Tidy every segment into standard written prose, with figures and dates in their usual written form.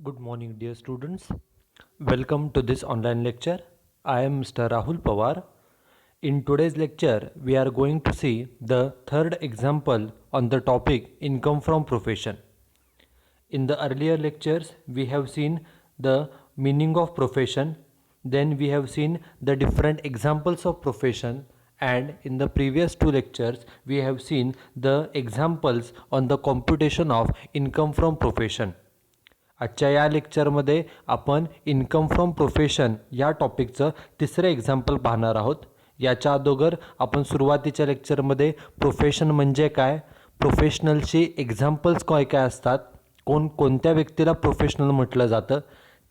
Good morning, dear students. Welcome to this online lecture. I am Mr. Rahul Pawar. In today's lecture, we are going to see the third example on the topic income from profession. In the earlier lectures, we have seen the meaning of profession, then we have seen the different examples of profession, and in the previous two lectures, we have seen the examples on the computation of income from profession. आजच्या या लेक्चरमध्ये आपण income from profession या टॉपिकचं तिसरं example पाहणार आहोत. याच्या अगोदर आपण सुरुवातीच्या लेक्चरमध्ये प्रोफेशन म्हणजे काय, प्रोफेशनलची एक्झाम्पल्स काय काय असतात, कोणत्या व्यक्तीला प्रोफेशनल म्हटलं जातं,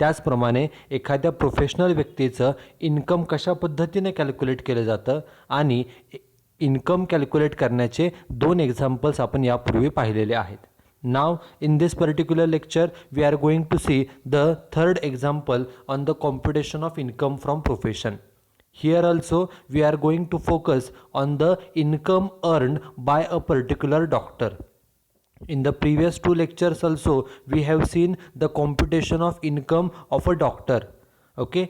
त्याचप्रमाणे एखाद्या प्रोफेशनल व्यक्तीचं इन्कम कशा पद्धतीने कॅल्क्युलेट केलं जातं आणि इन्कम कॅल्क्युलेट करण्याचे दोन एक्झाम्पल्स आपण यापूर्वी पाहिलेले आहेत. Now in this particular lecture we are going to see the third example on the computation of income from profession. Here also we are going to focus on the income earned by a particular doctor. In the previous two lectures also we have seen the computation of income of a doctor. Okay,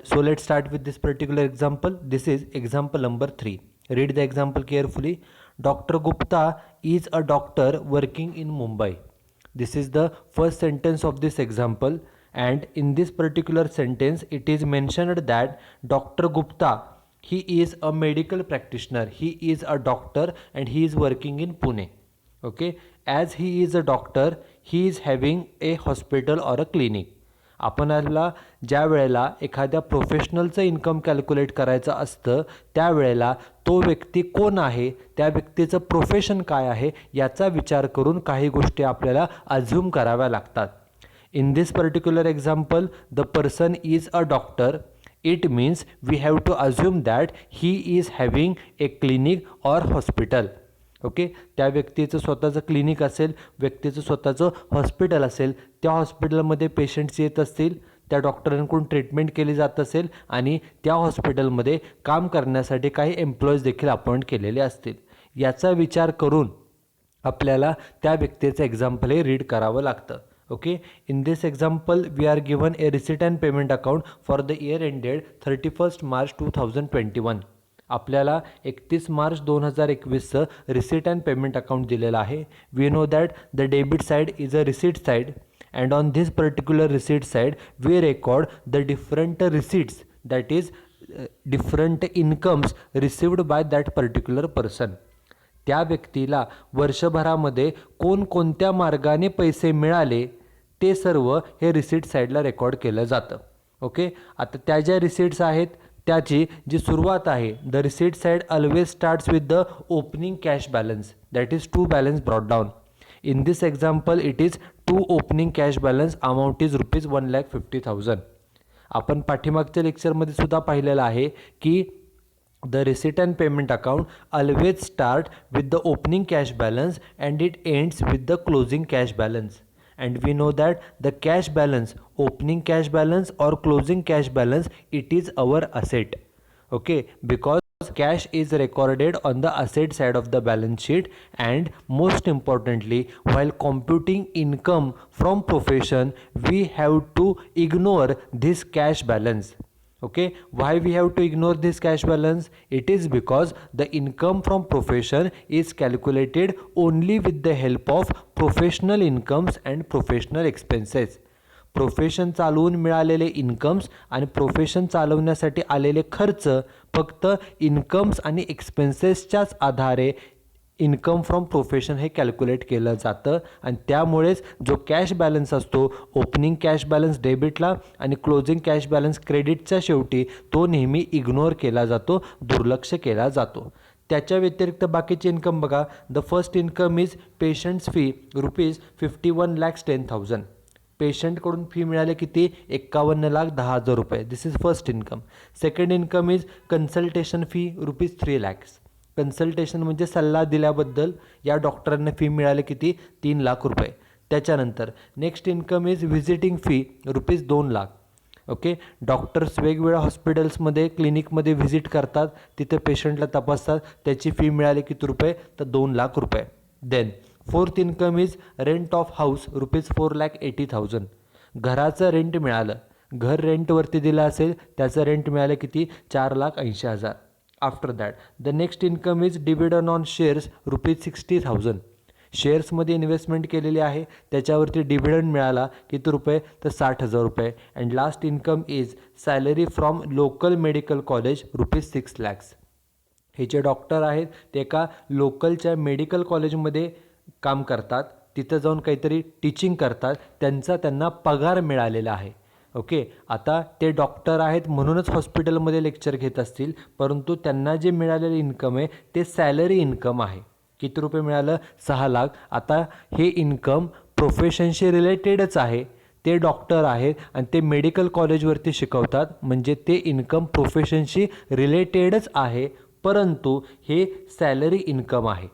so let's start with this particular example. This is example number 3. Read the example carefully. Dr. Gupta is a doctor working in Mumbai. This is the first sentence of this example, and in this particular sentence it is mentioned that Dr. Gupta, he is a medical practitioner, he is a doctor and he is working in Pune. Okay, as he is a doctor, he is having a hospital or a clinic. आपणाला ज्या वेळेला एखाद्या प्रोफेशनलचं income calculate करायचं असतं त्यावेळेला तो व्यक्ती कोण आहे, त्या व्यक्तीचं प्रोफेशन काय आहे याचा विचार करून काही गोष्टी आपल्याला अझ्युम कराव्या लागतात. In this particular example the person is a doctor. It means we have to assume that he is having a clinic or hospital. Okay, त्या व्यक्तीचं स्वतःचं क्लिनिक असेल, व्यक्तीचं स्वतःचं हॉस्पिटल असेल, त्या हॉस्पिटलमध्ये पेशंट्स येत असतील, त्या डॉक्टरांकडून ट्रीटमेंट केली जात असेल आणि त्या हॉस्पिटलमध्ये काम करण्यासाठी काही एम्प्लॉईज देखील अपॉइंट केलेले असतील. याचा विचार करून आपल्याला त्या व्यक्तीचं एक्झाम्पल हे रीड करावं लागतं. Okay, in this example we are given a receipt and payment account for the year ended 31 March 2021. आपल्याला 31 मार्च 2021चं रिसिट अँड पेमेंट अकाउंट दिलेलं आहे. We know that the debit side is a receipt side and on this particular receipt side we record the different receipts, that is different incomes received by that particular person. त्या व्यक्तीला वर्षभरामध्ये कोणकोणत्या मार्गाने पैसे मिळाले ते सर्व हे रिसिट साईडला रेकॉर्ड केलं जातं. ओके, आता त्या ज्या रिसिट्स आहेत त्याची जी सुरुवात आहे, the receipt side always starts with the opening cash balance, that is to balance brought down. In this example it is to opening cash balance, amount is ₹1,50,000. आपण पाठीमागच्या लेक्चरमध्ये सुद्धा पाहिलेलं आहे की the receipt and payment account always start with the opening cash balance and it ends with the closing cash balance. And we know that the cash balance, opening cash balance or closing cash balance, it is our asset. Okay, because cash is recorded on the asset side of the balance sheet, and most importantly while computing income from profession we have to ignore this cash balance. Okay, why we have to ignore this cash balance? It is because the income from profession is calculated only with the help of professional incomes and professional expenses. Profession चालवून मिळालेले incomes आणि profession चालवण्यासाठी आलेले खर्च फक्त incomes आणि एक्सपेन्सेसच्याच आधारे income from profession हे कॅल्क्युलेट केलं जातं. आणि त्यामुळेच जो कॅश बॅलन्स असतो, ओपनिंग कॅश बॅलन्स डेबिटला आणि क्लोजिंग कॅश बॅलन्स क्रेडिटच्या शेवटी तो नेहमी इग्नोर केला जातो, दुर्लक्ष केला जातो. त्याच्या व्यतिरिक्त बाकीचे इन्कम बघा. The first income is patients fee ₹51,10,000. पेशंटकडून फी मिळाले किती? ₹51,10,000. This is first income. Second income is consultation fee ₹3,00,000. Consultation म्हणजे सल्ला दिल्याबद्दल या डॉक्टरांना फी मिळाले किती? ₹3,00,000. त्याच्यानंतर next income is visiting fee ₹2,00,000. Okay, doctors वेगवेगळ्या हॉस्पिटल्समध्ये क्लिनिकमध्ये व्हिजिट करतात, तिथे पेशंटला तपासतात, त्याची फी मिळाली किती रुपये? तर ₹2,00,000. Then fourth income is rent of house ₹4,80,000. घराचं रेंट मिळालं, घर रेंटवरती दिलं असेल, त्याचं रेंट मिळालं किती, 4,80,000. After that the next income is dividend on shares ₹60,000. शेअर्समध्ये इन्व्हेस्टमेंट केलेली आहे, त्याच्यावरती डिव्हिडंड मिळाला किती रुपये, तर 60,000 रुपये. And last income is salary from local medical college ₹6 lakhs. हे जे डॉक्टर आहेत ते एका लोकलच्या मेडिकल कॉलेजमध्ये काम करतात, तिथं जाऊन काहीतरी टीचिंग करतात, त्यांना पगार मिळालेला आहे. ओके, आता ते डॉक्टर आहेत म्हणूनच हॉस्पिटलमध्ये लेक्चर घेत असतील, परंतु त्यांना जे मिळालेलं इन्कम आहे ते सॅलरी इन्कम आहे. किती रुपये मिळालं, 6 लाख. आता हे इन्कम प्रोफेशनशी रिलेटेडच आहे, ते डॉक्टर आहेत आणि ते मेडिकल कॉलेजवरती शिकवतात, म्हणजे ते इन्कम प्रोफेशनशी रिलेटेडच आहे, परंतु हे सॅलरी इन्कम आहे.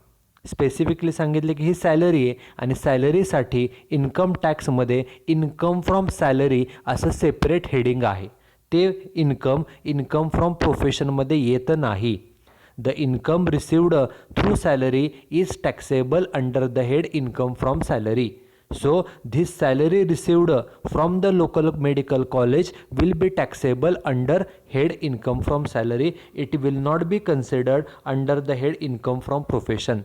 स्पेसिफिकली सांगितले की ही सॅलरी आहे आणि सॅलरीसाठी इन्कम टॅक्समध्ये इन्कम फ्रॉम सॅलरी असं सेपरेट हेडिंग आहे. ते इन्कम फ्रॉम प्रोफेशनमध्ये येत नाही. The income received through salary is taxable under the head income from salary. So this salary received from the local medical college will be taxable under head income from salary. It will not be considered under the head income from profession.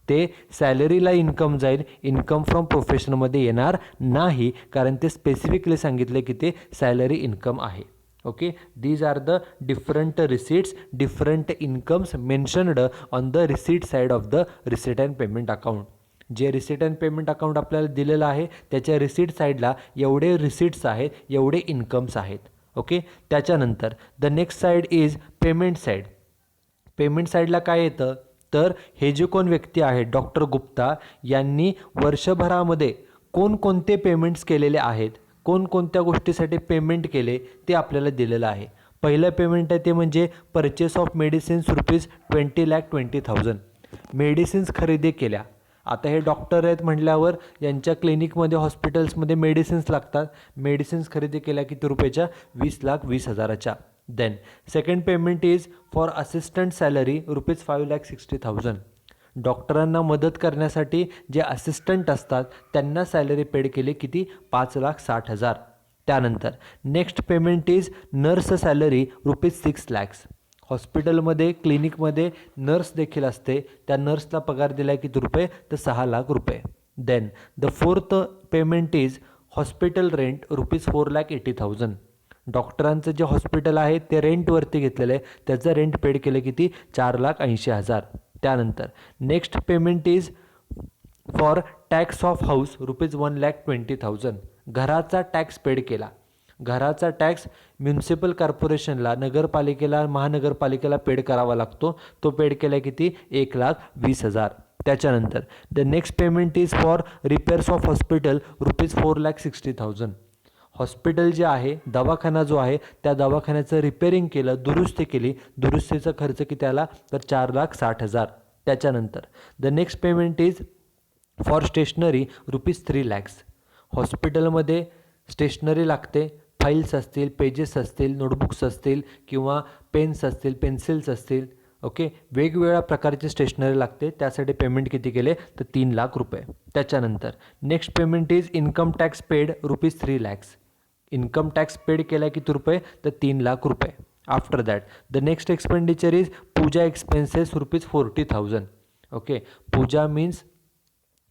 ते सॅलरीला income जाईल, income from प्रोफेशनमध्ये येणार नाही, कारण ते specifically सांगितले की ते सॅलरी इन्कम आहे. Okay, these are the different receipts, different incomes mentioned on the receipt side of the receipt and payment account. जे रिसीट अँड पेमेंट अकाउंट आपल्याला दिलेलं आहे त्याच्या रिसीट साईडला एवढे रिसीट्स आहेत, एवढे इन्कम्स आहेत. ओके, त्याच्यानंतर the next side is payment side. Payment साईडला काय येतं, तर हे जे कोण व्यक्ती आहेत डॉक्टर गुप्ता यांनी वर्षभरामध्ये कोणकोणते पेमेंट्स केलेले आहेत, कोणकोणत्या गोष्टीसाठी पेमेंट केले ते आपल्याला दिलेलं आहे. पहिलं पेमेंट आहे ते म्हणजे परचेस ऑफ मेडिसिन्स ₹20,20,000. मेडिसिन्स खरेदी केल्या. आता हे डॉक्टर आहेत म्हटल्यावर यांच्या क्लिनिकमध्ये हॉस्पिटल्समध्ये मेडिसिन्स लागतात. मेडिसिन्स खरेदी केल्या किती रुपयाच्या, 20,20,000च्या. Then second payment is for assistant salary ₹5,60,000. डॉक्टरांना मदत करण्यासाठी जे असिस्टंट असतात त्यांना सॅलरी पेड केली किती, 5,60,000. त्यानंतर next payment is nurse salary ₹6 lakhs. हॉस्पिटलमध्ये क्लिनिकमध्ये नर्स देखील असते, त्या नर्सला पगार दिला किती रुपये, तर 6 लाख रुपये. Then the fourth payment is hospital rent ₹4,80,000. डॉक्टरांचं जे हॉस्पिटल आहे ते रेंटवरती घेतलेलं आहे, त्याचं रेंट पेड केलं किती, 4,80,000. त्यानंतर next payment is for tax of house ₹1,20,000. घराचा टॅक्स पेड केला. घराचा टॅक्स म्युन्सिपल कॉर्पोरेशनला, नगरपालिकेला, महानगरपालिकेला पेड करावा लागतो, तो पेड केला किती, 1,20,000. त्याच्यानंतर the next payment is for repairs of hospital ₹4,60,000. Hospital जे आहे, दवाखाना जो आहे, त्या दवाखान्याचं रिपेअरिंग केलं, दुरुस्ती केली, दुरुस्तीचा खर्च किती आला, तर 4,60,000. त्याच्यानंतर the next payment is for stationery ₹3 lakhs. हॉस्पिटलमध्ये स्टेशनरी लागते, फाईल्स असतील, पेजेस असतील, नोटबुक्स असतील किंवा पेन्स असतील, पेन्सिल्स असतील. ओके, वेगवेगळ्या प्रकारची स्टेशनरी लागते, त्यासाठी पेमेंट किती केले, तर 3 लाख रुपये. त्याच्यानंतर next payment is income tax paid ₹3 lakhs. Income tax paid केला किती रुपये, तर 3 लाख रुपये. After that the next expenditure is puja expenses ₹40,000. Okay, puja means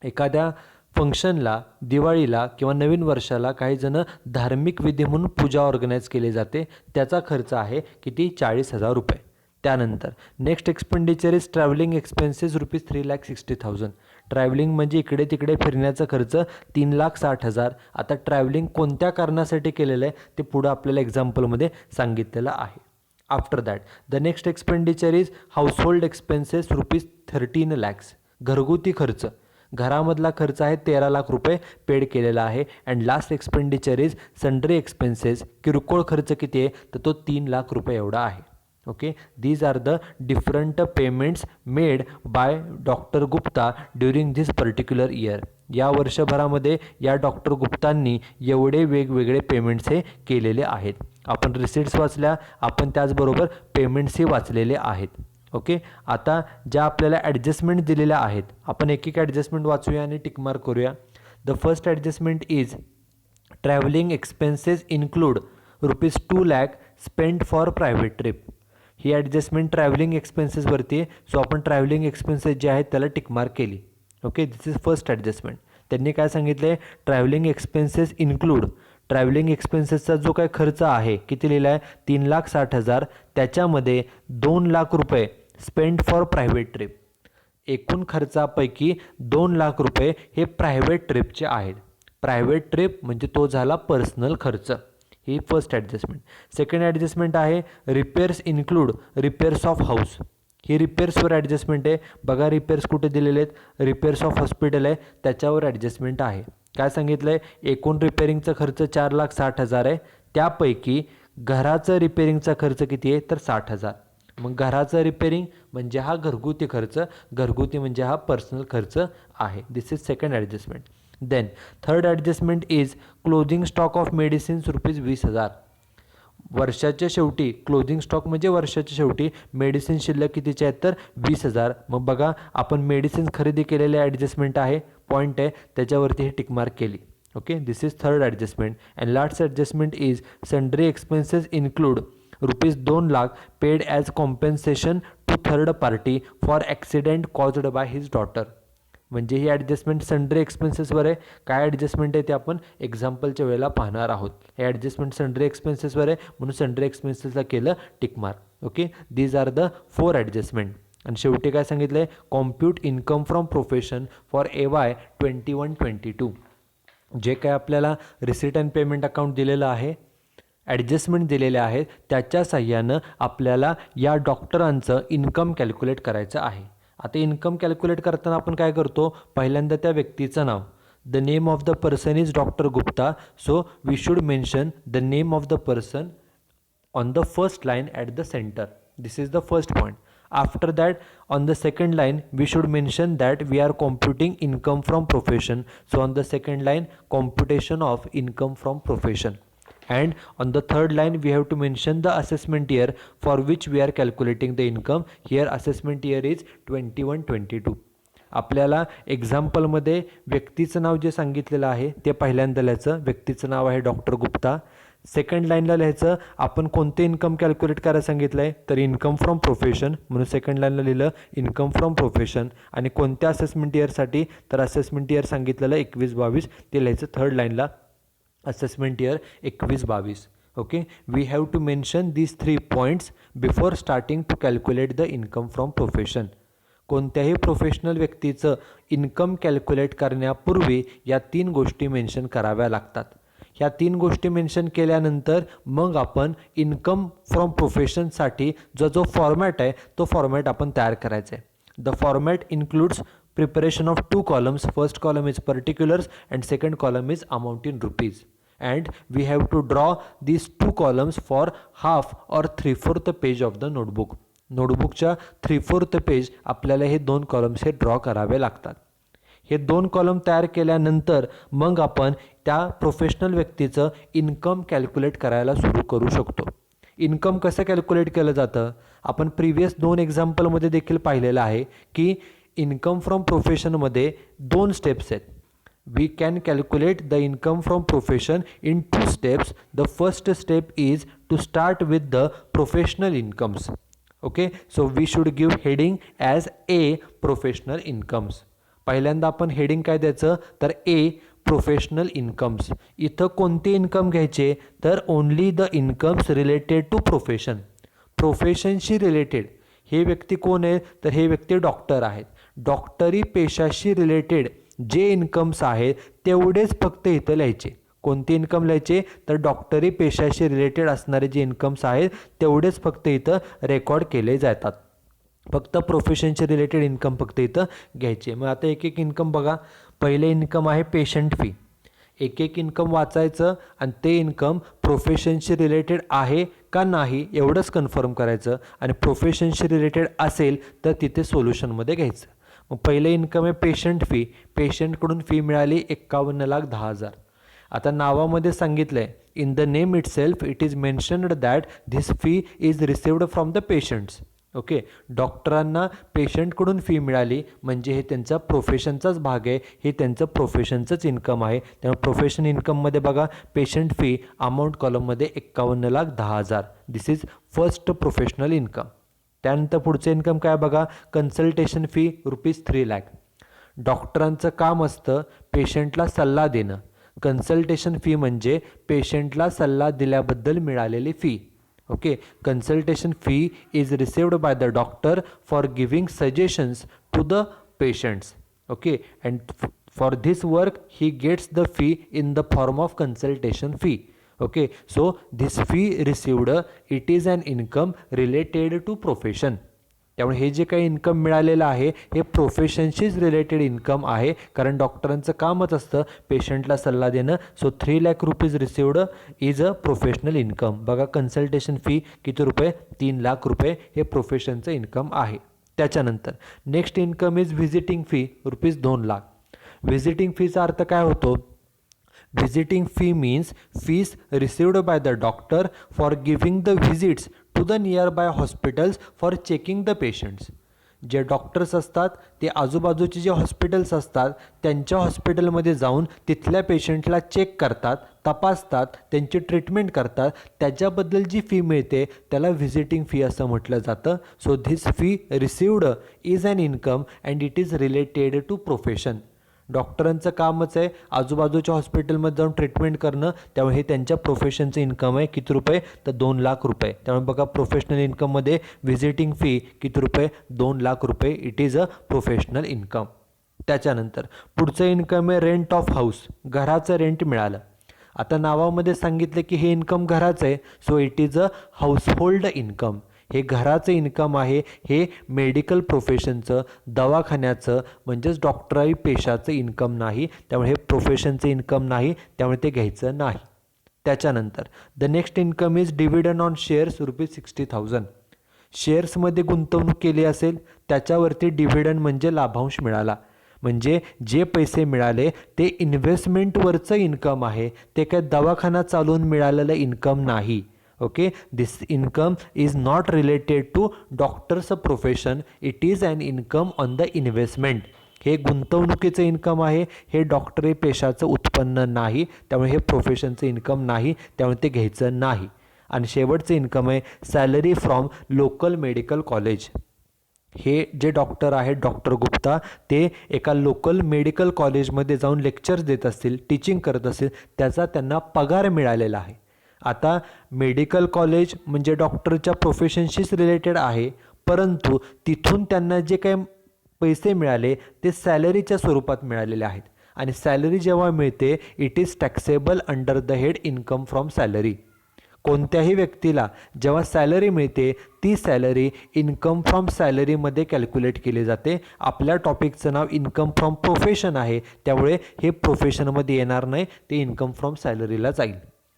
एखाद्या फंक्शनला, दिवाळीला किंवा नवीन वर्षाला काही जण धार्मिक विधी म्हणून पूजा ऑर्गनाईज केली जाते, त्याचा खर्च आहे किती, 40,000 रुपये. त्यानंतर next expenditure is travelling expenses ₹3,60,000. Travelling म्हणजे इकडे तिकडे फिरण्याचा खर्च 3,60,000. आता ट्रॅव्हलिंग कोणत्या कारणासाठी केलेलं आहे ते पुढं आपल्याला एक्झाम्पलमध्ये सांगितलेलं आहे. After that the next expenditure is household expenses ₹13 lakhs. घरगुती खर्च, घरामधला खर्च आहे 13 लाख रुपये पेड केलेला आहे. And last expenditure is sundry expenses. किरकोळ खर्च किती आहे, तर तो 3 लाख रुपये एवढा आहे. Okay, these are the different payments made by doctor Gupta during this particular year. या वर्षभरामध्ये या डॉक्टर गुप्तांनी एवढे वेगवेगळे पेमेंट्स हे केलेले आहेत. आपण रिसिट्स वाचल्या, आपण त्याचबरोबर पेमेंट्सही वाचलेले आहेत. ओके, आता ज्या आपल्याला ॲडजस्टमेंट दिलेल्या आहेत, आपण एक एक ॲडजस्टमेंट वाचूया आणि टिकमार्क करूया. The first adjustment is travelling expenses include ₹2 lakh spend for private trip. ही ॲडजस्टमेंट ट्रॅव्हलिंग एक्सपेन्सेसवरती आहे. सो आपण ट्रॅव्हलिंग एक्सपेन्सेस जे आहेत त्याला टिकमार्क केली. Okay, this is first adjustment. त्यांनी काय सांगितलं आहे, ट्रॅव्हलिंग एक्सपेन्सेस इन्क्लूड, ट्रॅव्हलिंग एक्सपेन्सेसचा जो काय खर्च आहे किती लिहिला आहे, 3,60,000, त्याच्यामध्ये ₹2 lakh spend for private trip. एकूण खर्चापैकी ₹2 लाख हे प्रायव्हेट ट्रिपचे आहेत. प्रायव्हेट ट्रिप म्हणजे तो झाला पर्सनल खर्च. ही फर्स्ट ॲडजस्टमेंट. सेकंड ॲडजस्टमेंट आहे repairs include repairs of house. ही रिपेअर्सवर ॲडजस्टमेंट आहे. बघा रिपेअर्स कुठे दिलेले आहेत, रिपेअर्स ऑफ हॉस्पिटल आहे त्याच्यावर ॲडजस्टमेंट आहे. काय सांगितलं आहे, एकूण रिपेअरिंगचा खर्च 4,60,000 आहे. त्यापैकी घराचं रिपेअरिंगचा खर्च किती आहे तर 60,000. मग घराचं रिपेअरिंग म्हणजे हा घरगुती खर्च, घरगुती म्हणजे हा पर्सनल खर्च आहे. This is second adjustment. Then third adjustment is closing stock of medicines ₹20,000. वर्षाच्या शेवटी क्लोजिंग स्टॉक म्हणजे वर्षाच्या शेवटी मेडिसिन शिल्लक कितीचे आहेत तर 20,000. मग बघा आपण मेडिसिन खरेदी केलेले ॲडजस्टमेंट आहे, पॉईंट आहे, त्याच्यावरती हे टिकमार्क केली. Okay, this is third adjustment. And last adjustment is sundry expenses include ₹2 lakh paid as compensation to third party for accident caused by his daughter. म्हणजे ही ॲडजस्टमेंट सन्ड्री एक्सपेन्सेसवर आहे. काय ॲडजस्टमेंट आहे ते आपण एक्झाम्पलच्या वेळेला पाहणार आहोत. हे ॲडजस्टमेंट सन्ड्री एक्सपेन्सेसवर आहे म्हणून सन्ड्री एक्सपेन्सेसला केलं tick mark. Okay, these are the 4 adjustment. आणि शेवटी काय सांगितलं आहे, compute income from profession for AY 21-22. जे काय आपल्याला रिसिट अँड पेमेंट अकाउंट दिलेलं आहे, ॲडजस्टमेंट दिलेले आहेत, त्याच्या साह्यानं आपल्याला या डॉक्टरांचं इन्कम कॅल्क्युलेट करायचं आहे. आता इन्कम कॅल्क्युलेट करताना आपण काय करतो, पहिल्यांदा त्या व्यक्तीचं नाव, the name of the person is doctor Gupta, so we should mention the name of the person on the first line at the centre. This is the first point. After that on the second line we should mention that we are computing income from profession, so on the second line computation of income from profession, and on the third line we have to mention the assessment year for which we are calculating the income. Here assessment year is 21-22. आपल्याला एक्झाम्पलमध्ये व्यक्तीचं नाव जे सांगितलेलं आहे ते पहिल्यांदा लिहायचं. व्यक्तीचं नाव आहे डॉक्टर गुप्ता. सेकंड लाईनला लिहायचं आपण कोणते इन्कम कॅल्क्युलेट करायला सांगितलं आहे तर इन्कम फ्रॉम प्रोफेशन, म्हणून सेकंड लाईनला लिहिलं इन्कम फ्रॉम प्रोफेशन. आणि कोणत्या असेसमेंट इयरसाठी तर असेसमेंट इयर सांगितलेलं 21-22 ते लिहायचं थर्ड लाईनला assessment year 21-22. Okay, we have to mention these 3 points before starting to calculate the income from profession. कोणत्याही प्रोफेशनल व्यक्तीचं इन्कम कॅल्क्युलेट करण्यापूर्वी या 3 गोष्टी मेन्शन कराव्या लागतात. ह्या 3 गोष्टी मेन्शन केल्यानंतर मग आपण इन्कम फ्रॉम प्रोफेशनसाठी जो फॉर्मॅट आहे तो फॉर्मॅट आपण तयार करायचा आहे. The format includes preparation of 2 columns. First column is particulars and second column is amount in rupees. And we have to draw these 2 columns for half or 3/4 page of the notebook. नोटबुकच्या 3/4 page आपल्याला हे 2 columns हे draw करावे लागतात. हे 2 column तयार केल्यानंतर मग आपण त्या प्रोफेशनल व्यक्तीचं इन्कम कॅल्क्युलेट करायला सुरू करू शकतो. इन्कम कसं कॅल्क्युलेट केलं जातं आपण प्रिव्हियस 2 एक्झाम्पलमध्ये देखील पाहिलेलं आहे की इन्कम फ्रॉम प्रोफेशनमध्ये 2 स्टेप्स आहेत. We can calculate the income from profession in 2 steps. The first step is to start with the professional incomes. Okay, so we should give heading as A professional incomes. पहिल्यांदा आपण heading काय द्यायचं तर A professional incomes. इथं कोणते income घ्यायचे तर only the incomes related to profession. प्रोफेशनशी रिलेटेड हे व्यक्ती कोण आहे तर हे व्यक्ती डॉक्टर आहेत. डॉक्टरी पेशाशी रिलेटेड जे इन्कम्स आहेत तेवढेच फक्त इथं लिहायचे. कोणते इन्कम लिहायचे तर डॉक्टरी पेशाशी रिलेटेड असणारे जे इन्कम्स आहेत तेवढेच फक्त इथं रेकॉर्ड केले जातात. फक्त प्रोफेशनशी रिलेटेड इन्कम फक्त इथं घ्यायचे. मग आता एक एक इन्कम बघा. पहिले इन्कम आहे पेशंट फी. एक एक इन्कम वाचायचं आणि ते इन्कम प्रोफेशनशी रिलेटेड आहे का नाही एवढंच कन्फर्म करायचं आणि प्रोफेशनशी रिलेटेड असेल तर तिथे सोल्युशनमध्ये घ्यायचं. मग पहिले इन्कम आहे पेशंट फी. पेशंटकडून फी मिळाली 51,10,000. आता नावामध्ये सांगितलं आहे in the name it self it is mentioned that this fee is received from the patients. Okay, डॉक्टरांना पेशंटकडून फी मिळाली म्हणजे हे त्यांचा प्रोफेशनचाच भाग आहे, हे त्यांचं प्रोफेशनचंच इन्कम आहे. त्यामुळे प्रोफेशन इन्कममध्ये बघा पेशंट फी अमाऊंट कॉलममध्ये 51,10,000. This is first professional income. त्यानंतर पुढचं इन्कम काय बघा, कन्सल्टेशन फी ₹3,00,000. डॉक्टरांचं काम असतं पेशंटला सल्ला देणं. कन्सल्टेशन फी म्हणजे पेशंटला सल्ला दिल्याबद्दल मिळालेली fee. Okay, consultation fee is received by the doctor for giving suggestions to the patients. Okay, and for this work he gets the fee in the form of consultation fee. Okay, so this fee received, it is an income related to profession. त्यामुळे हे जे काही income मिळालेलं आहे हे प्रोफेशनशीच related income आहे, कारण डॉक्टरांचं कामच असतं पेशंटला सल्ला देणं. So 3,00,000 rupees received is a professional income. बघा कन्सल्टेशन फी किती रुपये, 3,00,000 रुपये हे प्रोफेशनचं इन्कम आहे. त्याच्यानंतर next income is visiting fee ₹2,00,000. Visiting फीचा अर्थ काय होतो, Visiting fee means fees received by the doctor for giving the visits to the nearby hospitals for checking the patients. जे डॉक्टर्स असतात ते आजूबाजूचे जे हॉस्पिटल्स असतात त्यांच्या हॉस्पिटलमध्ये जाऊन तिथल्या पेशंटला चेक करतात, तपासतात, त्यांची ट्रीटमेंट करतात. त्याच्याबद्दल जी फी मिळते त्याला व्हिजिटिंग फी असं म्हटलं जातं. So this fee received is an income and it is related to profession. डॉक्टरांचं कामच आहे आजूबाजूच्या हॉस्पिटलमध्ये जाऊन ट्रीटमेंट करणं, त्यामुळे हे त्यांच्या प्रोफेशनचं इन्कम आहे. किती रुपये, तर 2,00,000 रुपये. त्यामुळे बघा प्रोफेशनल इन्कममध्ये व्हिजिटिंग फी किती रुपये, 2,00,000 रुपये. It is a professional income. त्याच्यानंतर पुढचं इन्कम आहे रेंट ऑफ हाऊस. घराचं रेंट मिळालं. आता नावामध्ये सांगितलं की हे इन्कम घराचं आहे, so it is a household income. हे घराचं इन्कम आहे, हे मेडिकल प्रोफेशनचं, दवाखान्याचं म्हणजेच डॉक्टरी पेशाचं इन्कम नाही. त्यामुळे हे प्रोफेशनचं इन्कम नाही, त्यामुळे ते घ्यायचं नाही. त्याच्यानंतर the next income is dividend on shares ₹60,000. शेअर्समध्ये गुंतवणूक केली असेल त्याच्यावरती डिव्हिडंड म्हणजे लाभांश मिळाला. म्हणजे जे पैसे मिळाले ते इन्व्हेस्टमेंटवरचं इन्कम आहे, ते काय दवाखाना चालवून मिळालेलं इन्कम नाही. Okay, this income is not related to doctor's profession, it is an income on the investment. हे गुंतवणुकीचं इन्कम आहे, हे डॉक्टरी पेशाचं उत्पन्न नाही, त्यामुळे हे प्रोफेशनचं इन्कम नाही, त्यामुळे ते घ्यायचं नाही. आणि शेवटचं इन्कम आहे salary from local medical college. हे जे डॉक्टर आहेत डॉक्टर गुप्ता ते एका लोकल मेडिकल कॉलेजमध्ये जाऊन लेक्चर्स देत असतील, टीचिंग करत असतील, त्याचा त्यांना पगार मिळालेला आहे. आता मेडिकल कॉलेज म्हणजे डॉक्टरच्या प्रोफेशनशीच रिलेटेड आहे, परंतु तिथून त्यांना जे काही पैसे मिळाले ते सॅलरीच्या स्वरूपात मिळालेले आहेत. आणि सॅलरी जेव्हा मिळते it is taxable under the head income from salary. कोणत्याही व्यक्तीला जेव्हा सॅलरी मिळते ती सॅलरी इन्कम फ्रॉम सॅलरीमध्ये कॅल्क्युलेट केली जाते. आपल्या टॉपिकचं नाव इन्कम फ्रॉम प्रोफेशन आहे, त्यामुळे हे प्रोफेशनमध्ये येणार नाही, ते इन्कम फ्रॉम सॅलरीला जाईल.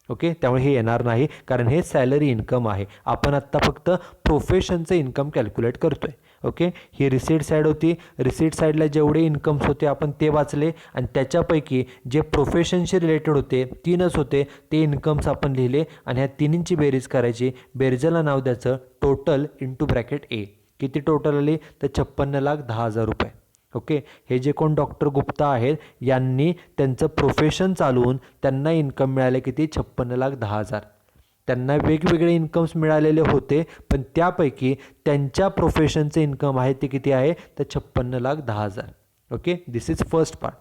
ओके, त्यामुळे हे येणार नाही कारण हे सॅलरी इन्कम आहे. आपण आत्ता फक्त प्रोफेशनचं इन्कम कॅल्क्युलेट करतो आहे. ओके, ही रिसीट साईड होती. रिसीट साईडला जेवढे इन्कम्स होते आपण ते वाचले आणि त्याच्यापैकी जे प्रोफेशनशी रिलेटेड होते 3च होते, ते इन्कम्स आपण लिहिले आणि ह्या तिन्हींची बेरीज करायची. बेरजेला नाव द्यायचं टोटल इंटू ब्रॅकेट ए. किती टोटल आली, तर 56,10,000 रुपये. ओके, हे जे कोण डॉक्टर गुप्ता आहेत यांनी त्यांचं प्रोफेशन चालवून त्यांना इन्कम मिळाले किती, 56,10,000. त्यांना वेगवेगळे इन्कम्स मिळालेले होते, पण त्यापैकी त्यांच्या प्रोफेशनचं इन्कम आहे ते किती आहे, तर 56,10,000. Okay, this is first part.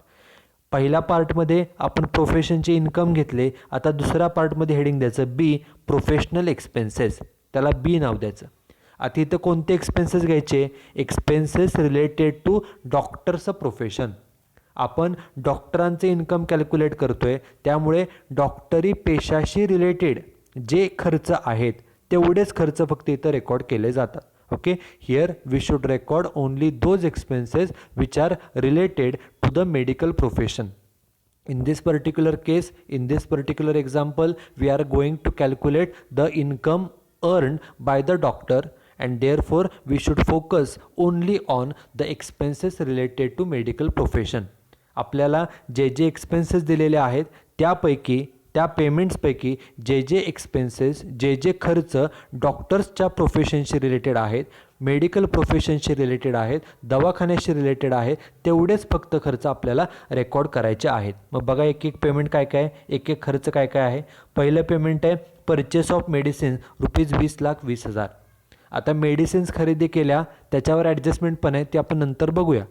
पहिल्या पार्टमध्ये आपण प्रोफेशनचे इन्कम घेतले. आता दुसऱ्या पार्टमध्ये हेडिंग द्यायचं बी, प्रोफेशनल एक्सपेन्सेस. त्याला बी नाव द्यायचं. आता इथं कोणते एक्सपेन्सेस घ्यायचे, एक्सपेन्सेस रिलेटेड टू डॉक्टरचं प्रोफेशन. आपण डॉक्टरांचे इन्कम कॅल्क्युलेट करतोय, त्यामुळे डॉक्टरी पेशाशी रिलेटेड जे खर्च आहेत तेवढेच खर्च फक्त इथं रेकॉर्ड केले जातात. Okay, here we should record only those expenses which are related to the medical profession. In this particular case, in this particular example, we are going to calculate the income earned by the doctor, and therefore we should focus only on the expenses related to medical profession. आपल्याला जे जे expenses दिलेले आहेत त्यापैकी, त्या पेमेंट्सपैकी जे जे expenses, जे जे खर्च डॉक्टर्सच्या प्रोफेशनशी रिलेटेड आहेत, मेडिकल प्रोफेशनशी रिलेटेड आहेत, दवाखान्याशी रिलेटेड आहेत, तेवढेच फक्त खर्च आपल्याला रेकॉर्ड करायचे आहेत. मग बघा एक एक पेमेंट काय काय, एक एक खर्च काय काय आहे. पहिलं पेमेंट आहे परचेस ऑफ मेडिसिन ₹20,20,00,000. आता मेडिसिन्स खरेदी केल्या त्याच्यावर ॲडजस्टमेंट पण आहे, ते आपण नंतर बघूया.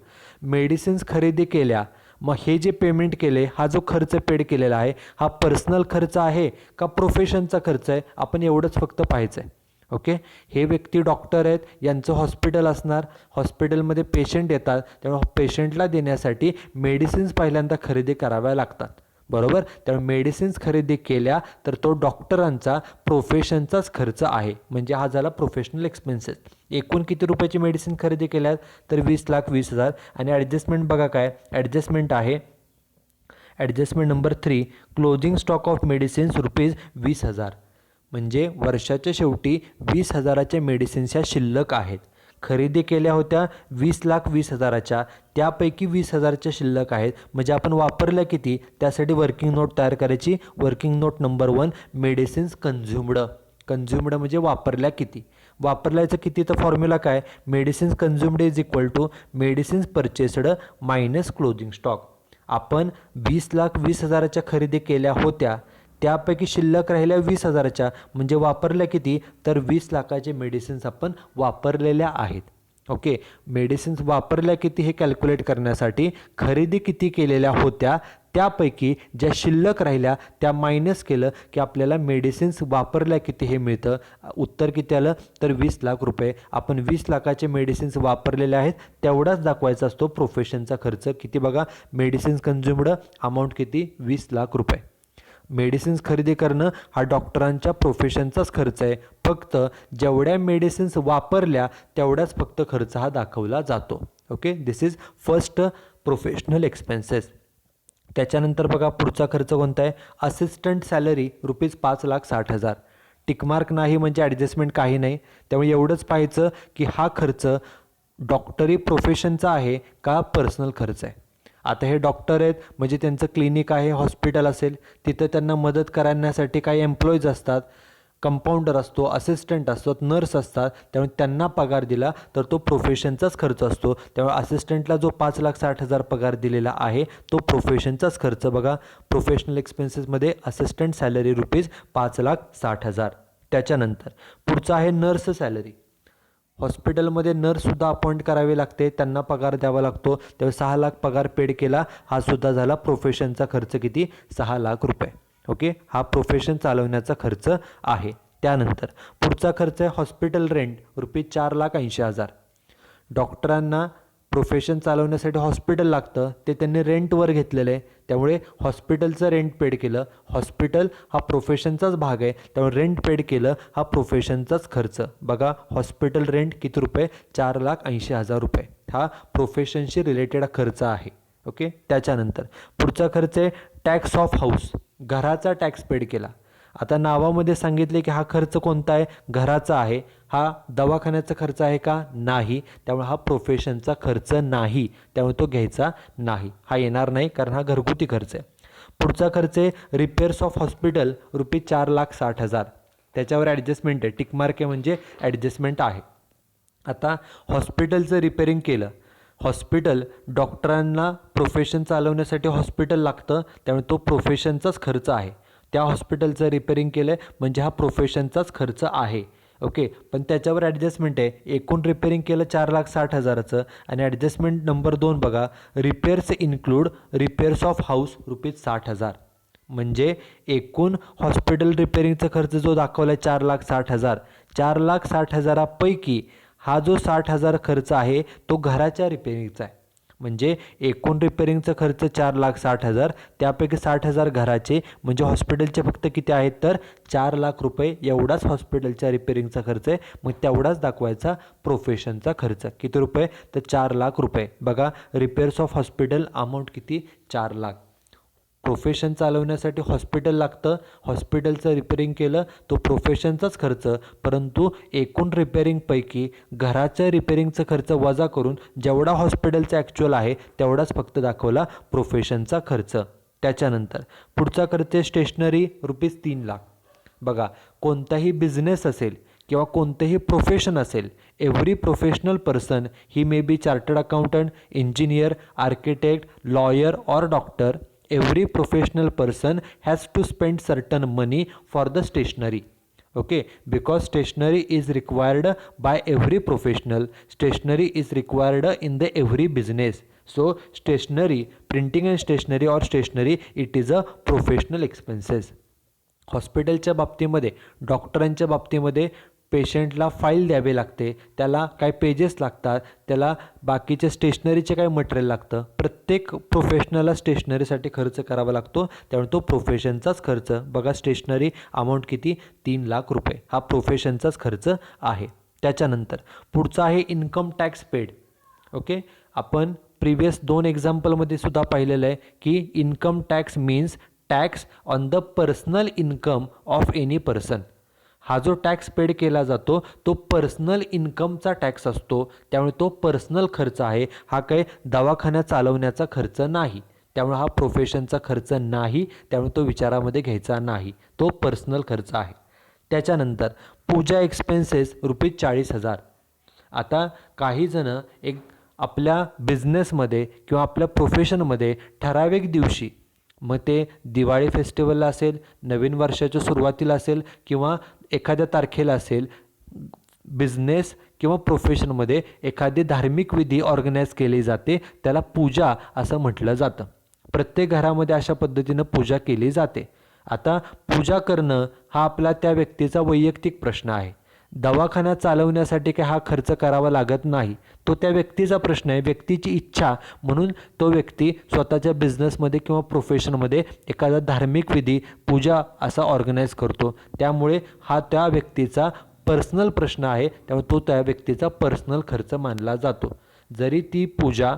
मेडिसिन्स खरेदी केल्या, मग हे जे पेमेंट केले, हा जो खर्च पेड केलेला आहे हा पर्सनल खर्च आहे का प्रोफेशनचा खर्च आहे, आपण एवढंच फक्त पाहायचं आहे. ओके, हे व्यक्ती डॉक्टर आहेत, यांचं हॉस्पिटल असणार, हॉस्पिटलमध्ये पेशंट येतात, त्यामुळे पेशंटला देण्यासाठी मेडिसिन्स पहिल्यांदा खरेदी कराव्या लागतात, बरोबर. त्यामुळे मेडिसिन्स खरेदी केल्या तर तो डॉक्टरांचा प्रोफेशनचाच खर्च आहे, म्हणजे हा झाला प्रोफेशनल एक्सपेन्सेस. एकूण किती रुपयाची मेडिसिन खरेदी केल्यात तर 20,20,000. आणि ॲडजस्टमेंट बघा काय ॲडजस्टमेंट आहे, adjustment number 3 closing stock of medicines ₹20,000. म्हणजे वर्षाच्या शेवटी 20,000च्या मेडिसिन्स ह्या शिल्लक आहेत. खरेदी केल्या होत्या 20,20,000च्या, त्यापैकी 20,000च्या शिल्लक आहेत. म्हणजे आपण वापरल्या किती त्यासाठी वर्किंग नोट तयार करायची. Working note number 1 medicines consumed. Consumed म्हणजे वापरल्या किती. वापरल्याचं कितीचा फॉर्म्युला काय, medicines consumed is equal to medicines purchased minus closing stock. आपण 20,20,000च्या खरेदी केल्या होत्या, त्यापैकी शिल्लक राहिल्या 20,000च्या, म्हणजे वापरल्या किती तर 20,00,000चे मेडिसिन्स आपण वापरलेल्या आहेत. ओके, मेडिसिन्स वापरल्या किती हे कॅल्क्युलेट करण्यासाठी खरेदी किती केलेल्या होत्या त्यापैकी ज्या शिल्लक राहिल्या त्या मायनस केलं की आपल्याला मेडिसिन्स वापरल्या किती हे मिळतं. उत्तर किती आलं तर 20,00,000 आपण 20,00,000चे मेडिसिन्स वापरलेले आहेत तेवढाच दाखवायचा असतो प्रोफेशनचा खर्च. किती बघा, मेडिसिन्स कन्झ्युम्ड अमाऊंट किती ₹20,00,000. मेडिसिन्स खरेदी करणं हा डॉक्टरांच्या प्रोफेशनचाच खर्च आहे. फक्त जेवढ्या मेडिसिन्स वापरल्या तेवढाच फक्त खर्च हा दाखवला जातो. Okay, this is first professional expenses. त्याच्यानंतर बघा पुढचा खर्च कोणता आहे, असिस्टंट सॅलरी ₹5,60,000. टिकमार्क नाही म्हणजे ॲडजस्टमेंट काही नाही, त्यामुळे एवढंच पाहायचं की हा खर्च डॉक्टरी प्रोफेशनचा आहे का पर्सनल खर्च आहे. आता हे डॉक्टर आहेत म्हणजे त्यांचं क्लिनिक आहे, हॉस्पिटल असेल, तिथं त्यांना मदत करण्यासाठी काही एम्प्लॉईज असतात, कंपाऊंडर असतो, असिस्टंट असतात, नर्स असतात, त्यामुळे त्यांना पगार दिला तर तो प्रोफेशनचाच खर्च असतो. त्यामुळे असिस्टंटला जो 5,60,000 पगार दिलेला आहे तो प्रोफेशनचाच खर्च. बघा प्रोफेशनल एक्सपेन्सेसमध्ये असिस्टंट सॅलरी ₹5,60,000. त्याच्यानंतर पुढचं आहे नर्स सॅलरी. हॉस्पिटलमध्ये नर्ससुद्धा अपॉइंट करावे लागते, त्यांना पगार द्यावा लागतो, त्यावेळी 6,00,000 पगार पेड केला, हा सुद्धा झाला प्रोफेशनचा खर्च. किती, ₹6,00,000. ओके, हा प्रोफेशन चालवण्याचा खर्च आहे. त्यानंतर पुढचा खर्च आहे हॉस्पिटल रेंट ₹4,80,000. डॉक्टरांना प्रोफेशन चालवण्यासाठी हॉस्पिटल लागतं, ते त्यांनी रेंटवर घेतलेलं आहे, त्यामुळे हॉस्पिटलचं रेंट पेड केलं. हॉस्पिटल हा प्रोफेशनचाच भाग आहे, त्यामुळे रेंट पेड केलं, हा प्रोफेशनचाच खर्च. बघा हॉस्पिटल रेंट किती रुपये, ₹4,80,000. हा प्रोफेशनशी रिलेटेड खर्च आहे. ओके, त्याच्यानंतर पुढचा खर्च आहे टॅक्स ऑफ हाऊस. घराचा टॅक्स पेड केला. आता नावामध्ये सांगितले की हा खर्च कोणता आहे, घराचा आहे. हा दवाखान्याचा खर्च आहे का, नाही, त्यामुळे हा प्रोफेशनचा खर्च नाही, त्यामुळे तो घ्यायचा नाही, हा येणार नाही कारण हा घरगुती खर्च आहे. पुढचा खर्च आहे रिपेअर्स ऑफ हॉस्पिटल ₹4,60,000. त्याच्यावर ॲडजस्टमेंट आहे, टिकमार्क आहे म्हणजे ॲडजस्टमेंट आहे. आता हॉस्पिटलचं रिपेअरिंग केलं, हॉस्पिटल डॉक्टरांना प्रोफेशन चालवण्यासाठी हॉस्पिटल लागतं, त्यामुळे तो प्रोफेशनचाच खर्च आहे. त्या हॉस्पिटलचं रिपेअरिंग केलं आहे म्हणजे हा प्रोफेशनचाच खर्च आहे. ओके, पण त्याच्यावर ॲडजस्टमेंट आहे. एकूण रिपेअरिंग केलं 4,60,000चं आणि ॲडजस्टमेंट नंबर 2 बघा, repairs include repairs of house ₹60,000. म्हणजे एकूण हॉस्पिटल रिपेअरिंगचा खर्च जो दाखवला आहे 4,60,000, 4,60,000पैकी हा जो 60,000 खर्च आहे तो घराच्या रिपेअरिंगचा आहे. म्हणजे एकूण रिपेअरिंगचा खर्च 4,60,000, त्यापैकी 60,000 घराचे, म्हणजे हॉस्पिटलचे फक्त किती आहेत तर ₹4,00,000 एवढाच हॉस्पिटलच्या रिपेअरिंगचा खर्च आहे. मग तेवढाच दाखवायचा प्रोफेशनचा खर्च. किती रुपये तर ₹4,00,000. बघा रिपेअर्स ऑफ हॉस्पिटल अमाऊंट किती, 4,00,000. प्रोफेशन चालवण्यासाठी हॉस्पिटल लागतं, हॉस्पिटलचं रिपेअरिंग केलं तो प्रोफेशनचाच खर्च, परंतु एकूण रिपेअरिंगपैकी घराच्या रिपेअरिंगचा खर्च वजा करून जेवढा हॉस्पिटलचा ॲक्च्युअल आहे तेवढाच फक्त दाखवला प्रोफेशनचा खर्च. त्याच्यानंतर पुढचा खर्च स्टेशनरी ₹3,00,000. बघा कोणताही बिझनेस असेल किंवा कोणतेही प्रोफेशन असेल, every professional person, he may be chartered accountant, engineer, architect, lawyer और doctor, every professional person has to spend certain money for the stationery. Okay, because stationery is required by every professional, stationery is required in the every business. So stationery, printing and stationery or stationery, it is a professional expenses. हॉस्पिटलच्या बाबतीमध्ये, डॉक्टरांच्या बाबतीमध्ये पेशंटला file द्यावी लागते, त्याला काय pages लागतात, त्याला बाकीचे स्टेशनरीचे काय मटेरियल लागतं. प्रत्येक प्रोफेशनलला स्टेशनरीसाठी खर्च करावा लागतो, त्यामुळे तो प्रोफेशनचाच खर्च. बघा स्टेशनरी अमाऊंट किती, 3 लाख रुपये, हा प्रोफेशनचाच खर्च आहे. त्याच्यानंतर पुढचा आहे इन्कम टॅक्स पेड. ओके, आपण प्रिवियस 2 एक्झाम्पलमध्ये सुद्धा पाहिलेलं आहे की income tax means tax on the personal income of any person. हा जो टॅक्स पेड केला जातो तो पर्सनल इन्कमचा टॅक्स असतो, त्यामुळे तो पर्सनल खर्च आहे. हा काही दवाखाना चालवण्याचा खर्च नाही, त्यामुळे हा प्रोफेशनचा खर्च नाही, त्यामुळे तो विचारामध्ये घ्यायचा नाही, तो पर्सनल खर्च आहे. त्याच्यानंतर पूजा एक्सपेन्सेस ₹40,000. आता काही जण एक आपल्या बिझनेसमध्ये किंवा आपल्या प्रोफेशनमध्ये ठराविक दिवशी, मग ते दिवाळी फेस्टिवलला असेल, नवीन वर्षाच्या सुरुवातीला असेल किंवा एखाद्या तारखेला असेल, बिझनेस किंवा प्रोफेशनमध्ये एखादी धार्मिक विधी ऑर्गनाईज केली जाते, त्याला पूजा असं म्हटलं जातं. प्रत्येक घरामध्ये अशा पद्धतीनं पूजा केली जाते. आता पूजा करणं हा आपला त्या व्यक्तीचा वैयक्तिक प्रश्न आहे. दवाखाना चालवण्यासाठी काय हा खर्च करावा लागत नाही, तो त्या व्यक्तीचा प्रश्न आहे, व्यक्तीची इच्छा. म्हणून तो व्यक्ती स्वतःच्या बिझनेसमध्ये किंवा प्रोफेशनमध्ये एखादा धार्मिक विधी, पूजा असा ऑर्गनाईज करतो, त्यामुळे हा त्या व्यक्तीचा पर्सनल प्रश्न आहे, त्यामुळे तो त्या व्यक्तीचा पर्सनल खर्च मानला जातो. जरी ती पूजा,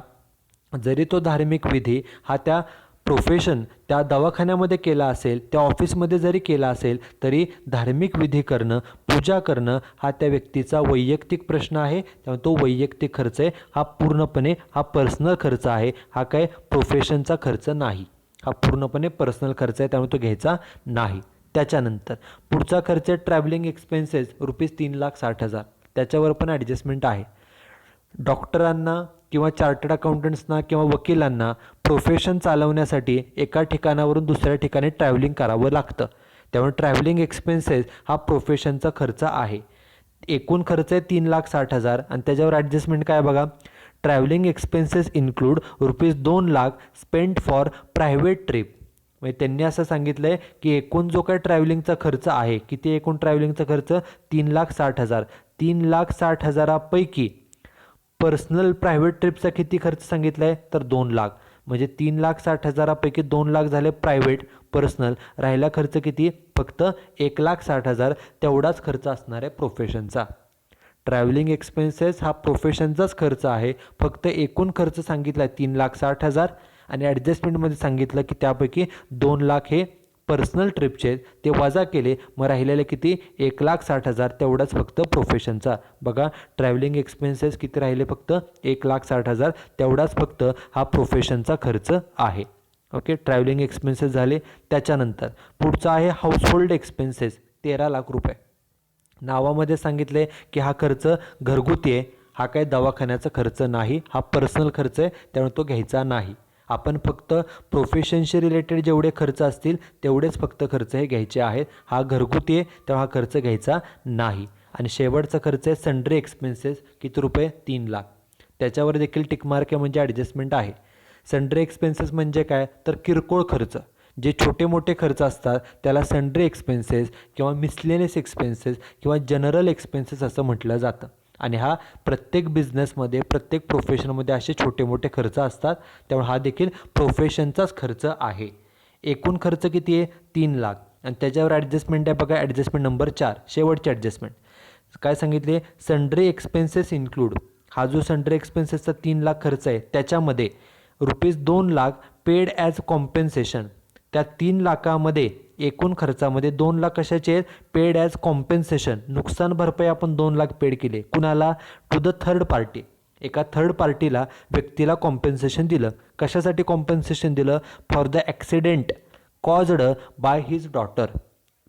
जरी तो धार्मिक विधी हा त्या प्रोफेशन, त्या दवाखान्यामध्ये केला असेल, त्या ऑफिसमध्ये जरी केला असेल, तरी धार्मिक विधी करणं, पूजा करणं हा त्या व्यक्तीचा वैयक्तिक प्रश्न आहे, त्यामुळे तो वैयक्तिक खर्च आहे, हा पूर्णपणे हा पर्सनल खर्च आहे, हा काय प्रोफेशनचा खर्च नाही, हा पूर्णपणे पर्सनल खर्च आहे, त्यामुळे तो घ्यायचा नाही. त्याच्यानंतर पुढचा खर्च ट्रॅव्हलिंग एक्सपेन्सेस ₹3,60,000. त्याच्यावर पण ॲडजस्टमेंट आहे. डॉक्टरांना किंवा चार्टर्ड अकाउंटंट्सना किंवा वकिलांना प्रोफेशन चालवण्यासाठी एका ठिकाणावरून दुसऱ्या ठिकाणी ट्रॅव्हलिंग करावं लागतं, त्यामुळे ट्रॅव्हलिंग एक्सपेन्सेस हा प्रोफेशनचा खर्च आहे. एकूण खर्च आहे 3,60,000 आणि त्याच्यावर ॲडजस्टमेंट काय बघा, travelling expenses include ₹2,00,000 spent for private trip. म्हणजे त्यांनी असं सांगितलं आहे की एकूण जो काही ट्रॅव्हलिंगचा खर्च आहे, किती एकूण ट्रॅव्हलिंगचा खर्च, 3,60,000. 3,60,000पैकी पर्सनल प्रायव्हेट ट्रिपचा किती खर्च सांगितला आहे, तर 2,00,000. म्हणजे 3,60,000पैकी 2,00,000 झाले प्रायव्हेट पर्सनल, राहिला खर्च किती, फक्त 1,60,000. तेवढाच खर्च असणार आहे प्रोफेशनचा. ट्रॅव्हलिंग एक्सपेन्सेस हा प्रोफेशनचाच खर्च आहे, फक्त एकूण खर्च सांगितला आहे 3,60,000 आणि ॲडजस्टमेंटमध्ये सांगितलं की त्यापैकी 2,00,000 हे पर्सनल ट्रिपचे, ते वजा केले, मग राहिलेले किती, 1,60,000. तेवढाच फक्त प्रोफेशनचा. बघा ट्रॅव्हलिंग एक्सपेन्सेस किती राहिले, फक्त 1,60,000. तेवढाच फक्त हा प्रोफेशनचा खर्च आहे. ओके, ट्रॅव्हलिंग एक्सपेन्सेस झाले. त्याच्यानंतर पुढचा आहे हाऊसहोल्ड एक्सपेन्सेस, 13,00,000 रुपये. नावामध्ये सांगितले की हा खर्च घरगुती आहे, हा काही दवाखान्याचा खर्च नाही, हा पर्सनल खर्च आहे, त्यामुळे तो घ्यायचा नाही. आपण फक्त प्रोफेशनशी रिलेटेड जेवढे खर्च असतील तेवढेच फक्त खर्च हे घ्यायचे आहेत. हा घरगुती आहे, तेव्हा हा खर्च घ्यायचा नाही. आणि शेवटचा खर्च आहे सन्ड्री एक्सपेन्सेस, किती रुपये, 3,00,000. त्याच्यावर देखील टिकमार्क आहे, म्हणजे ॲडजस्टमेंट आहे. सन्ड्री एक्सपेन्सेस म्हणजे काय, तर किरकोळ खर्च, जे छोटे मोठे खर्च असतात त्याला सन्ड्री एक्सपेन्सेस किंवा मिसलेनियस एक्सपेन्सेस किंवा जनरल एक्सपेन्सेस असं म्हटलं जातं. आणि हा प्रत्येक बिझनेसमध्ये, प्रत्येक प्रोफेशनमध्ये असे छोटे मोठे खर्च असतात, त्यामुळे हा देखील प्रोफेशनचाच खर्च आहे. एकूण खर्च किती आहे, 3,00,000. आणि त्याच्यावर ॲडजस्टमेंट आहे बघा, ॲडजस्टमेंट नंबर 4, शेवटची ॲडजस्टमेंट काय सांगितले, सन्ड्री एक्सपेन्सेस इन्क्लूड. हा जो सन्ड्री एक्सपेन्सेसचा 3,00,000 खर्च आहे, त्याच्यामध्ये ₹2,00,000 पेड ॲज कॉम्पेन्सेशन. त्या 3,00,000मध्ये एकूण खर्चामध्ये 2,00,000 कशाचे आहेत, पेड ॲज कॉम्पेन्सेशन, नुकसान भरपाई आपण 2,00,000 पेड केले. कुणाला, टू द थर्ड पार्टी, एका थर्ड पार्टीला, व्यक्तीला कॉम्पेन्सेशन दिलं. कशासाठी कॉम्पेन्सेशन दिलं, for the accident caused by his daughter.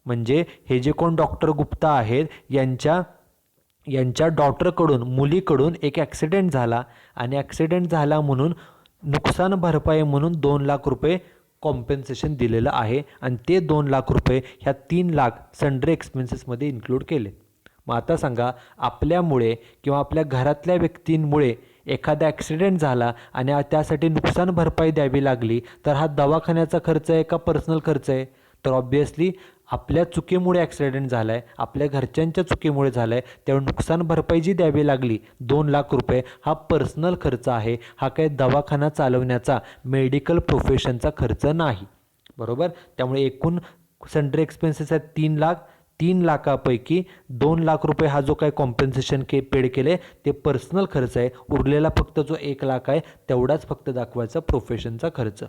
म्हणजे हे जे कोण डॉक्टर गुप्ता आहेत यांच्या डॉक्टरकडून मुलीकडून एक ॲक्सिडेंट झाला आणि ॲक्सिडेंट झाला म्हणून नुकसान भरपाई म्हणून 2 लाख रुपये कॉम्पेन्सेशन दिलेलं आहे आणि ते 2 लाख रुपये ह्या 3 लाख सन्ड्री एक्सपेन्सेसमध्ये इन्क्लूड केले. मग आता सांगा, आपल्यामुळे किंवा आपल्या घरातल्या व्यक्तींमुळे एखादा ॲक्सिडेंट झाला आणि त्यासाठी नुकसान भरपाई द्यावी लागली, तर हा दवाखान्याचा खर्च आहे का पर्सनल खर्च आहे? तर ऑब्व्हियसली आपल्या चुकीमुळे ॲक्सिडेंट झाला आहे, आपल्या घरच्यांच्या चुकीमुळे झाला आहे, त्यामुळे नुकसान भरपाई जी द्यावी लागली 2 लाख रुपये हा पर्सनल खर्च आहे. हा काही दवाखाना चालवण्याचा मेडिकल प्रोफेशनचा खर्च नाही. बरोबर. त्यामुळे एकूण सन्ड्री एक्सपेन्सेस आहेत 3 लाख. 3 लाखापैकी 2 लाख रुपये हा जो काही कॉम्पेन्सेशन पेड केले ते पर्सनल खर्च आहे. उरलेला फक्त जो 1 लाख आहे तेवढाच फक्त दाखवायचा प्रोफेशनचा खर्च.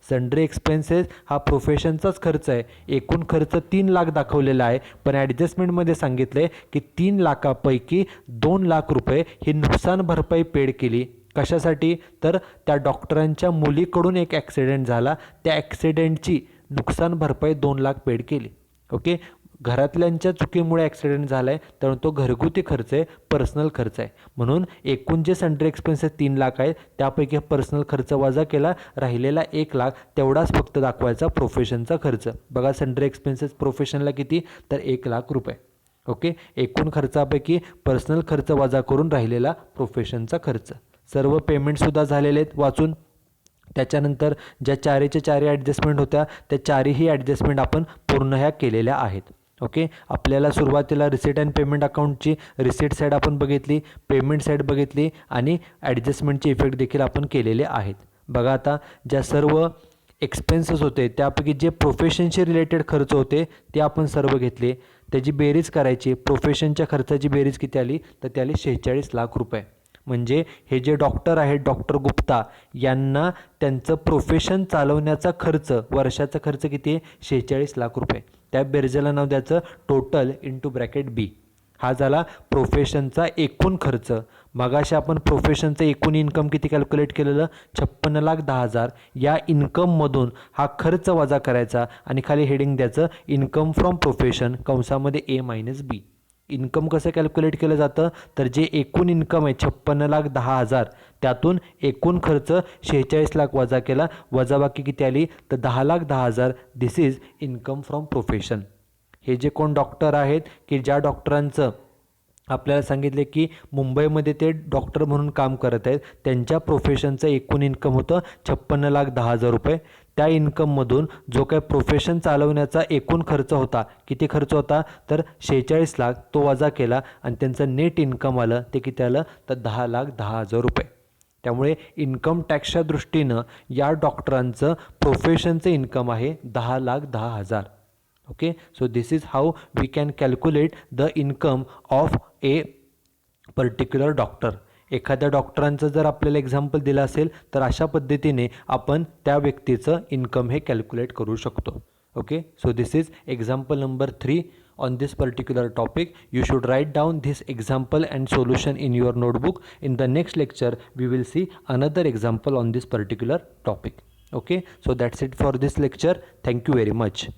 सन्ड्री एक्सपेन्सेस हा प्रोफेशनचाच खर्च आहे. एकूण खर्च 3 लाख दाखवलेला आहे, पण ॲडजस्टमेंटमध्ये सांगितलं आहे की 3 लाखापैकी 2 लाख रुपये ही नुकसान भरपाई पेड केली. कशासाठी? तर त्या डॉक्टरांच्या मुलीकडून एक ॲक्सिडेंट झाला, त्या ॲक्सिडेंटची नुकसान भरपाई 2 लाख पेड केली. ओके. घरातल्यांच्या चुकीमुळे ॲक्सिडेंट झाला आहे, त्यामुळे तो घरगुती खर्च आहे, पर्सनल खर्च आहे. म्हणून एकूण जे सन्ड्री एक्सपेन्सेस 3 लाख आहेत त्यापैकी पर्सनल खर्च वजा केला, राहिलेला 1 लाख तेवढाच फक्त दाखवायचा प्रोफेशनचा खर्च. बघा, सन्ड्री एक्सपेन्सेस प्रोफेशनला किती? तर 1 लाख रुपये. ओके. एकूण खर्चापैकी पर्सनल खर्च वजा करून राहिलेला प्रोफेशनचा खर्च. सर्व पेमेंटसुद्धा झालेले आहेत वाचून. त्याच्यानंतर ज्या चारीच्या चारी ॲडजस्टमेंट होत्या त्या चारीही ॲडजस्टमेंट आपण पूर्ण ह्या केलेल्या आहेत. ओके. आपल्याला सुरुवातीला रिसीट अँड पेमेंट अकाउंटची रिसीट साईड आपण बघितली, पेमेंट साईड बघितली आणि ॲडजस्टमेंटचे इफेक्ट देखील आपण केलेले आहेत. बघा, आता ज्या सर्व एक्सपेन्सेस होते त्यापैकी जे प्रोफेशनशी रिलेटेड खर्च होते ते आपण सर्व घेतले. त्याची बेरीज करायची. प्रोफेशनच्या खर्चाची बेरीज किती आली? तर ती आली 46 लाख रुपये. म्हणजे हे जे डॉक्टर आहेत डॉक्टर गुप्ता यांना त्यांचं प्रोफेशन चालवण्याचा खर्च, वर्षाचा खर्च किती आहे? 46 लाख रुपये. त्या बेरजेला नाव द्यायचं टोटल इंटू ब्रॅकेट बी. हा झाला प्रोफेशनचा एकूण खर्च. मगाशी आपण प्रोफेशनचं एकूण इन्कम किती कॅल्क्युलेट केलेलं? 56,10,000. या इन्कममधून हा खर्च वजा करायचा आणि खाली हेडिंग द्यायचं इन्कम फ्रॉम प्रोफेशन कंसामध्ये A-B. इन्कम कसं कॅल्क्युलेट केलं जातं? तर जे एकूण इन्कम आहे 56,10,000 त्यातून एकूण खर्च 46 लाख वजा केला, वजाबाकी किती आली? तर 10,10,000. दिस इज इन्कम फ्रॉम प्रोफेशन. हे जे कोण डॉक्टर आहेत की ज्या डॉक्टरांचं आपल्याला सांगितले की मुंबईमध्ये ते डॉक्टर म्हणून काम करत आहेत, त्यांच्या प्रोफेशनचं एकूण इन्कम होतं 56,10,000 रुपये. त्या इन्कममधून जो काही प्रोफेशन चालवण्याचा एकूण खर्च होता, किती खर्च होता? तर 46 लाख. तो वजा केला आणि त्यांचं नेट इन्कम आलं ते किती आलं? तर 10,10,000 रुपये. त्यामुळे इन्कम टॅक्सच्या दृष्टीनं या डॉक्टरांचं प्रोफेशनचं इन्कम आहे 10,10,000. Okay. So this is how we can calculate the income of a particular doctor. एखाद्या डॉक्टरांचं जर आपल्याला एक्झाम्पल दिलं असेल तर अशा पद्धतीने आपण त्या व्यक्तीचं इन्कम हे कॅल्क्युलेट करू शकतो. Okay. So this is example number 3 on this particular topic. You should write down this example and solution in your notebook. In the next lecture we will see another example on this particular topic. Okay. So that's it for this lecture. Thank you very much.